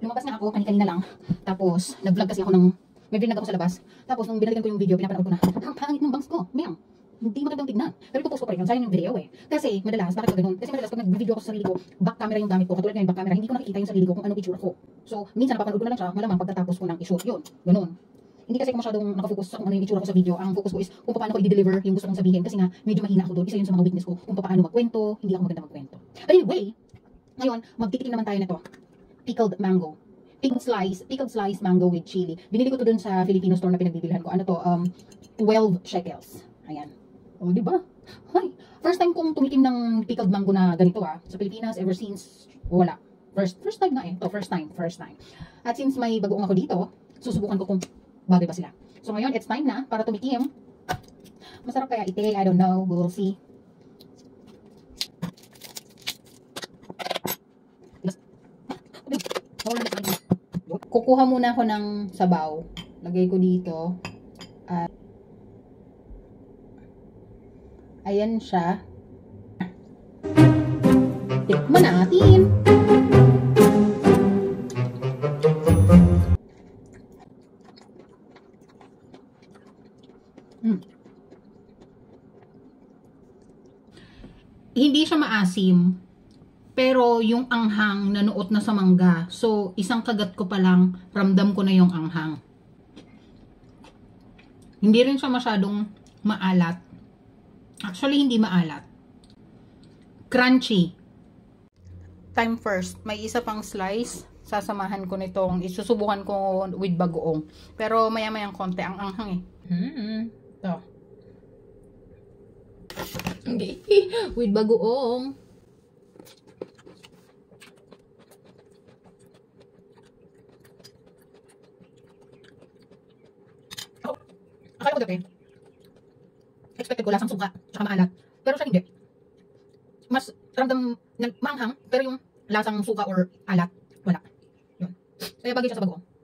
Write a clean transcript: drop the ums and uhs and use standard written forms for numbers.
Lumabas nga ako kanina lang. Tapos, nag-vlog kasi ako ng, may vlog ako sa labas. Tapos, nung binalikan ko yung video, pinapanood ko na, ang pangit ng bangs ko. Miyang, hindi magandang tignan. Pero ipopost ko pa rin yun. Sayang yung video eh. Kasi, madalas, bakit ko ganun? Kasi madalas, pag nag-video ako sa sarili ko, back camera yung gamit ko. Katulad ngayon, back camera, hindi ko nakikita yung sarili ko kung anong itsura ko. So, minsan napapanood ko na lang siya, malamang pagkatapos ko ng i-shoot yun. Ganun. Hindi kasi ako masyadong nakafocus sa kung ano yung itsura ko sa video. Ang focus ko is kung paano ko i-deliver yung gusto kong sabihin. Kasi nga, medyo mahina ako doon. Isa yun sa mga weakness ko. Kung paano magkwento, hindi ako maganda magkwento. But anyway, ngayon, magtitikim naman tayo nito. Pickled mango. Pickled slice mango with chili. Binili ko to dun sa Filipino store na pinagbibilhan ko. Ano to? 12 shekels. Ayan. O, diba? Ay, first time kong tumikim ng pickled mango na ganito sa Pilipinas, ever since, wala. First time na eh. To, first time. At since may bagoong ako dito, susubukan ko kung bagay ba sila. So ngayon, it's time na para tumikim. Masarap kaya ite, I don't know, we will see. Kukuha muna ako ng sabaw. Lagay ko dito. At ayan siya. Tikman natin. Hindi siya maasim, pero yung anghang nanuot na sa mangga. So, isang kagat ko pa lang, ramdam ko na yung anghang. Hindi rin siya masyadong maalat. Actually, hindi maalat. Crunchy. Time first, may isa pang slice. Sasamahan ko nitong, isusubukan ko with bagoong. Pero maya-mayang konti ang anghang eh. Ito. Okay. With bagoong. Oh, akala ko dati expected ko lasang suka tsaka maalat, pero siya hindi. Mas ramdam ng manghang, pero yung lasang suka or alat wala. Yun. Kaya bagay siya sa bagoong.